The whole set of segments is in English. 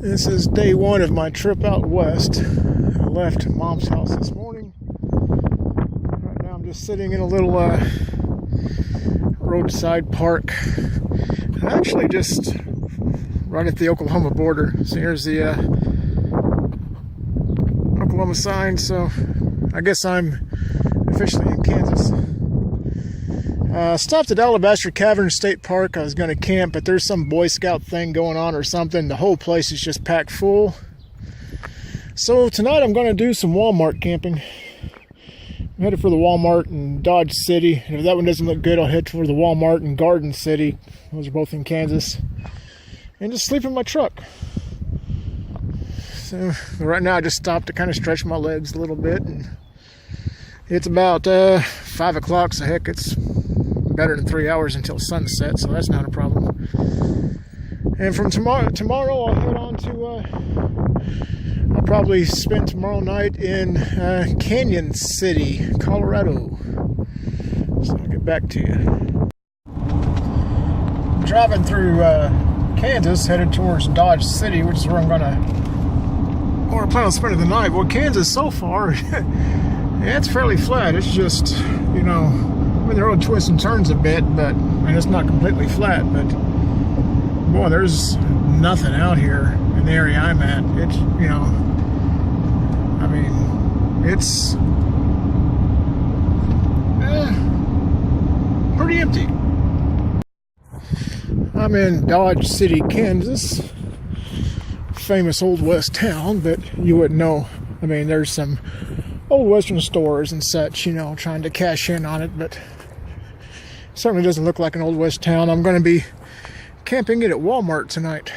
This is day one of my trip out west. I left Mom's house this morning. Right now I'm just sitting in a little roadside park. I'm actually just right at the Oklahoma border. So here's the Oklahoma sign, so I guess I'm officially in Kansas. Stopped at Alabaster Cavern State Park. I was going to camp, but there's some Boy Scout thing going on or something. The whole place is just packed full. So tonight I'm going to do some Walmart camping. I'm headed for the Walmart in Dodge City. And if that one doesn't look good, I'll head for the Walmart in Garden City. Those are both in Kansas. And just sleep in my truck. So right now I just stopped to kind of stretch my legs a little bit. And it's about 5 o'clock, so heck, it's better than 3 hours until sunset, so that's not a problem. And from tomorrow I'll head on to, I'll probably spend tomorrow night in Canyon City, Colorado. So I'll get back to you. I'm driving through Kansas, headed towards Dodge City, which is where I plan on spending the night. Well, Kansas so far, yeah, it's fairly flat. It's just, you know, I mean, the road twists and turns a bit, but, and it's not completely flat, but boy, there's nothing out here in the area I'm at. It's, you know, I mean, it's pretty empty. I'm in Dodge City, Kansas. Famous Old West town, but you wouldn't know. I mean, there's some old Western stores and such, you know, trying to cash in on it, but it certainly doesn't look like an Old West town. I'm going to be camping it at Walmart tonight.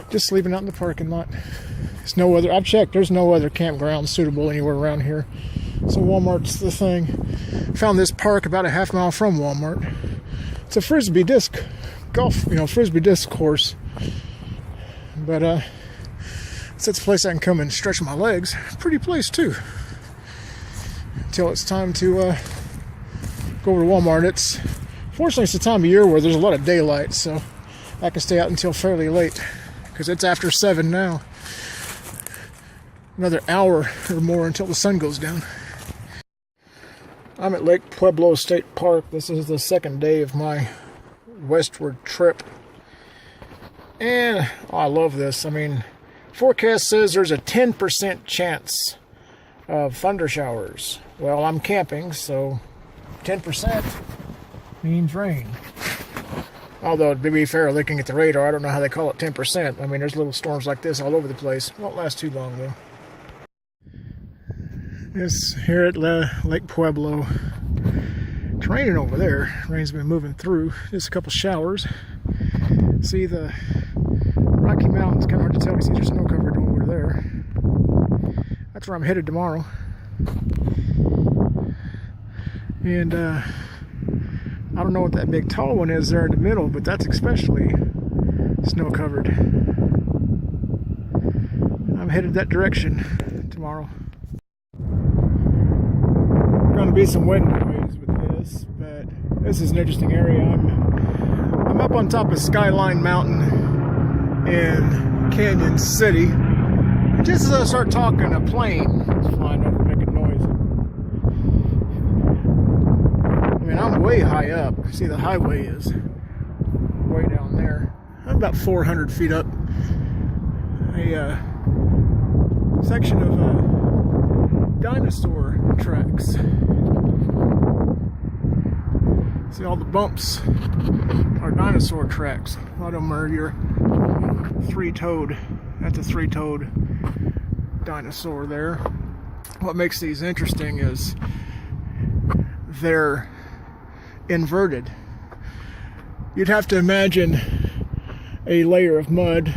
Just sleeping out in the parking lot. There's no other, I've checked, there's no other campground suitable anywhere around here. So Walmart's the thing. Found this park about a half mile from Walmart. It's a frisbee disc golf, you know, frisbee disc course. But it's a place I can come and stretch my legs. Pretty place too. Until it's time to go over to Walmart. Fortunately it's the time of year where there's a lot of daylight, so I can stay out until fairly late, because it's after 7 now. Another hour or more until the sun goes down. I'm at Lake Pueblo State Park. This is the second day of my westward trip. And I love this. I mean, forecast says there's a 10% chance of thunder showers. Well, I'm camping, so 10% means rain. Although, to be fair, looking at the radar, I don't know how they call it 10%. I mean, there's little storms like this all over the place. Won't last too long, though. It's here at Lake Pueblo. It's raining over there. Rain's been moving through. Just a couple showers. See the Rocky Mountains, kind of hard to tell. You see there's snow covered over there. That's where I'm headed tomorrow. And I don't know what that big tall one is there in the middle, but that's especially snow covered. I'm headed that direction tomorrow. Going to be some wind noise with this, but this is an interesting area. I'm up on top of Skyline Mountain in Canyon City. And just as I start talking, a plane is flying over making noise. I mean, I'm way high up. See, the highway is way down there. I'm about 400 feet up. A section of dinosaur tracks. See, all the bumps are dinosaur tracks. A lot of them are your three-toed. That's a three-toed dinosaur there. What makes these interesting is they're inverted. You'd have to imagine a layer of mud.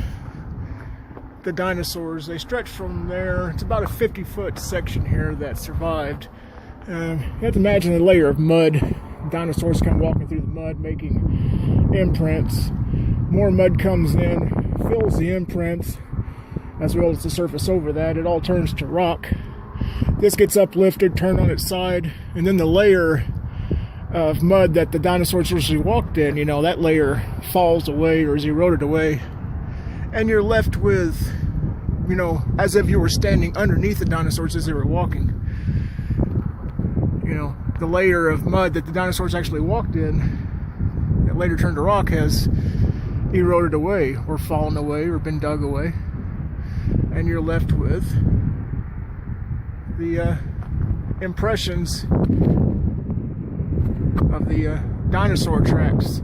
The dinosaurs, they stretch from there. It's about a 50-foot section here that survived. You have to imagine a layer of mud. Dinosaurs come walking through the mud, making imprints. More mud comes in, fills the imprints, as well as the surface over that. It all turns to rock. This gets uplifted, turned on its side, and then the layer of mud that the dinosaurs usually walked in, you know, that layer falls away or is eroded away. and you're left with, you know, as if you were standing underneath the dinosaurs as they were walking. You know, the layer of mud that the dinosaurs actually walked in, that later turned to rock, has eroded away, or fallen away, or been dug away. And you're left with the impressions of the dinosaur tracks,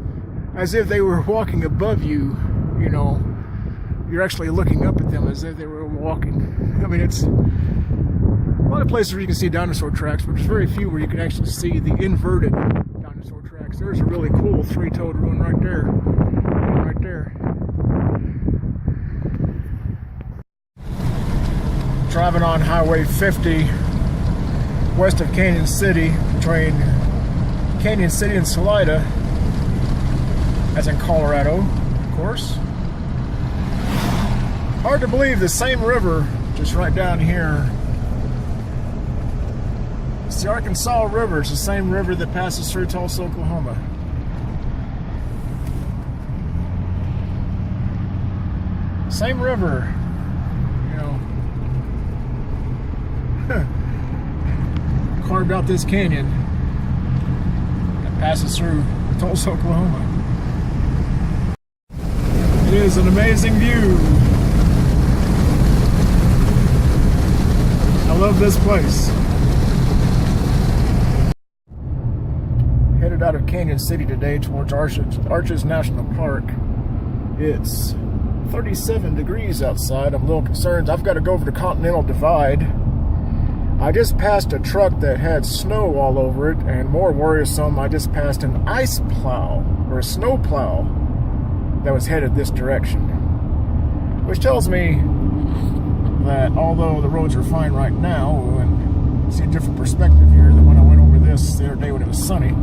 as if they were walking above you. You know, you're actually looking up at them as if they were walking. I mean, it's a lot of places where you can see dinosaur tracks, but there's very few where you can actually see the inverted dinosaur tracks. There's a really cool three-toed one right there. Right there. Driving on Highway 50 west of Canyon City, between Canyon City and Salida, as in Colorado, of course. Hard to believe, the same river just right down here. It's the Arkansas River. It's the same river that passes through Tulsa, Oklahoma. Same river, you know. Carved out this canyon that passes through Tulsa, Oklahoma. It is an amazing view. I love this place. Headed out of Canyon City today towards Arches National Park. It's 37 degrees outside. I'm a little concerned. I've got to go over the Continental Divide. I just passed a truck that had snow all over it, and more worrisome, I just passed an ice plow, or a snow plow, that was headed this direction. Which tells me that although the roads are fine right now, and see a different perspective here than when I went over this the other day when it was sunny,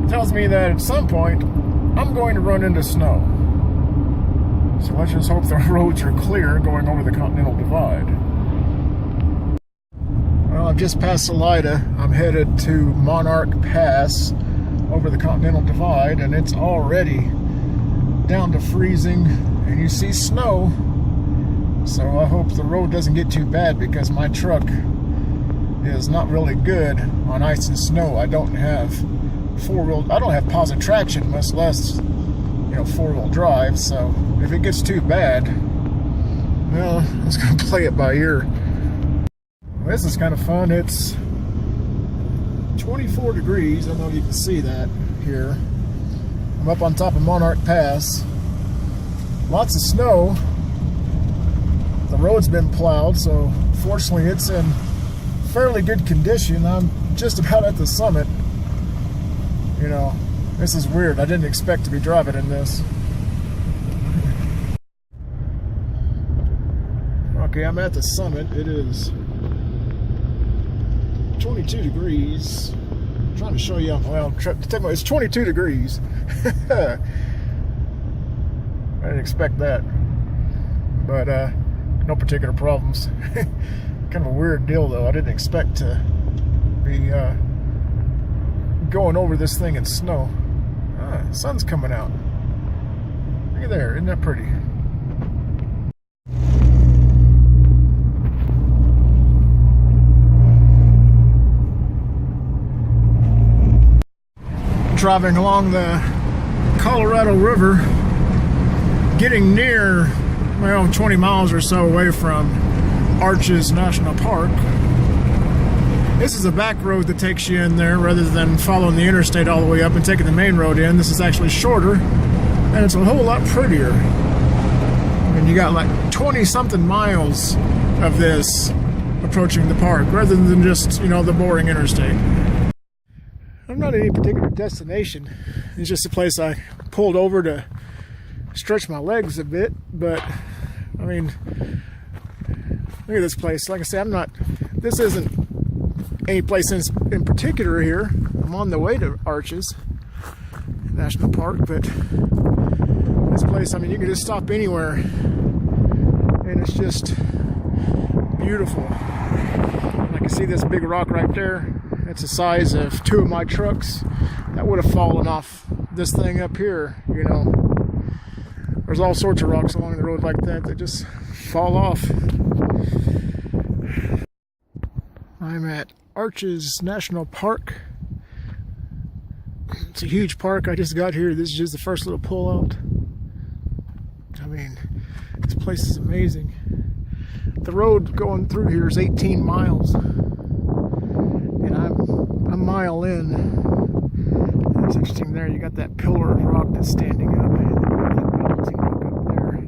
it tells me that at some point, I'm going to run into snow. So let's just hope the roads are clear going over the Continental Divide. Well, I've just passed Salida. I'm headed to Monarch Pass over the Continental Divide, and it's already down to freezing, and you see snow. So I hope the road doesn't get too bad, because my truck is not really good on ice and snow. I don't have I don't have positive traction, much less, you know, four-wheel drive. So if it gets too bad, well, I'm just gonna play it by ear. This is kind of fun. It's 24 degrees. I don't know if you can see that here. I'm up on top of Monarch Pass. Lots of snow. The road's been plowed, so fortunately it's in fairly good condition. I'm just about at the summit. You know, this is weird. I didn't expect to be driving in this. Okay, I'm at the summit. It is 22 degrees. I'm trying to show you, well, it's 22 degrees. I didn't expect that. But, no particular problems. Kind of a weird deal, though. I didn't expect to be going over this thing in snow. Sun's coming out. Look at there. Isn't that pretty? Driving along the Colorado River, getting near, well, 20 miles or so away from Arches National Park. This is a back road that takes you in there rather than following the interstate all the way up and taking the main road in. This is actually shorter, and it's a whole lot prettier. I mean, you got like 20-something miles of this approaching the park rather than just, you know, the boring interstate. I'm not at any particular destination. It's just a place I pulled over to stretch my legs a bit, but I mean, look at this place. Like I say, this isn't any place in particular here. I'm on the way to Arches National Park, but this place, I mean, you can just stop anywhere and it's just beautiful. And I can see this big rock right there. It's the size of two of my trucks that would have fallen off this thing up here, you know. There's all sorts of rocks along the road like that that just fall off. I'm at Arches National Park. It's a huge park. I just got here. This is just the first little pull out. I mean, this place is amazing. The road going through here is 18 miles. And I'm a mile in. It's interesting there. You got that pillar of rock that's standing up. And then you got that balancing rock up there.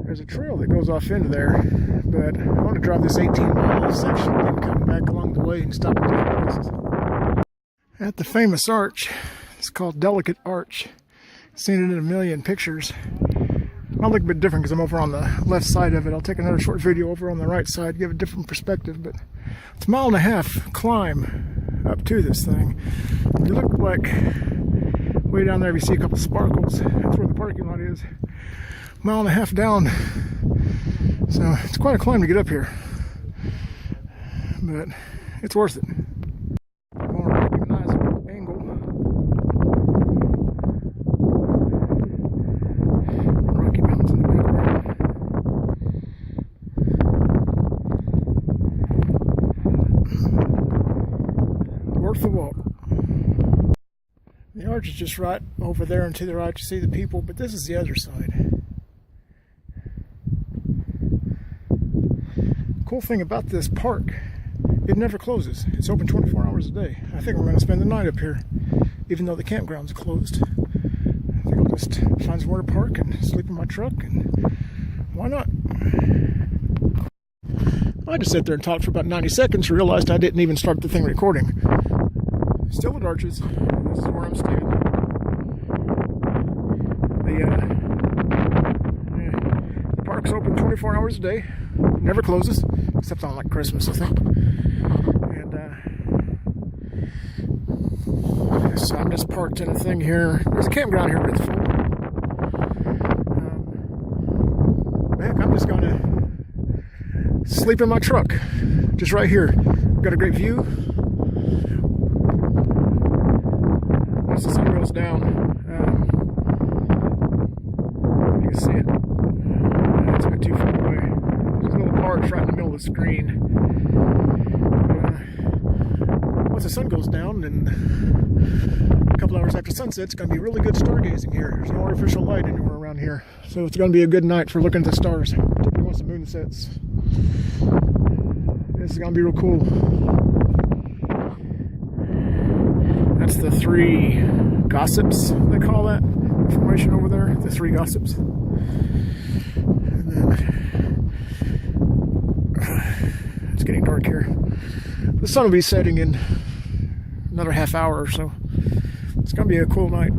There's a trail that goes off into there. But I want to drive this 18-mile section and then come back along the way and stop at different places. At the famous arch. It's called Delicate Arch. Seen it in a million pictures. I'll look a bit different because I'm over on the left side of it. I'll take another short video over on the right side, give a different perspective. But it's a 1.5 mile climb up to this thing. You look like way down there, if you see a couple sparkles, that's where the parking lot is. 1.5 miles down. So it's quite a climb to get up here. But it's worth it. More recognizable angle. Rocky Mountains in the background. Worth the walk. The arch is just right over there and to the right. You see the people, but this is the other side. Cool thing about this park, it never closes. It's open 24 hours a day. I think we're going to spend the night up here, even though the campground's closed. I think I'll just find somewhere to park and sleep in my truck, and why not? I just sat there and talked for about 90 seconds and realized I didn't even start the thing recording. Still at Arches. This is where I'm staying. The park's open 24 hours a day. Never closes, except on like Christmas, I think. And so I'm just parked in a thing here. There's a campground here, but it's full. Heck, I'm just gonna sleep in my truck, just right here. Got a great view. Once the sun goes down, you can see it. It's a bit too far away. There's a little arch right in the middle of the screen. Once the sun goes down, and a couple hours after sunset, it's going to be really good stargazing here. There's no artificial light anywhere around here, so it's going to be a good night for looking at the stars, particularly once the moon sets. This is going to be real cool. That's the three gossips, they call that formation over there. The three gossips. And then it's getting dark here. The sun will be setting in another half hour or so. It's going to be a cool night.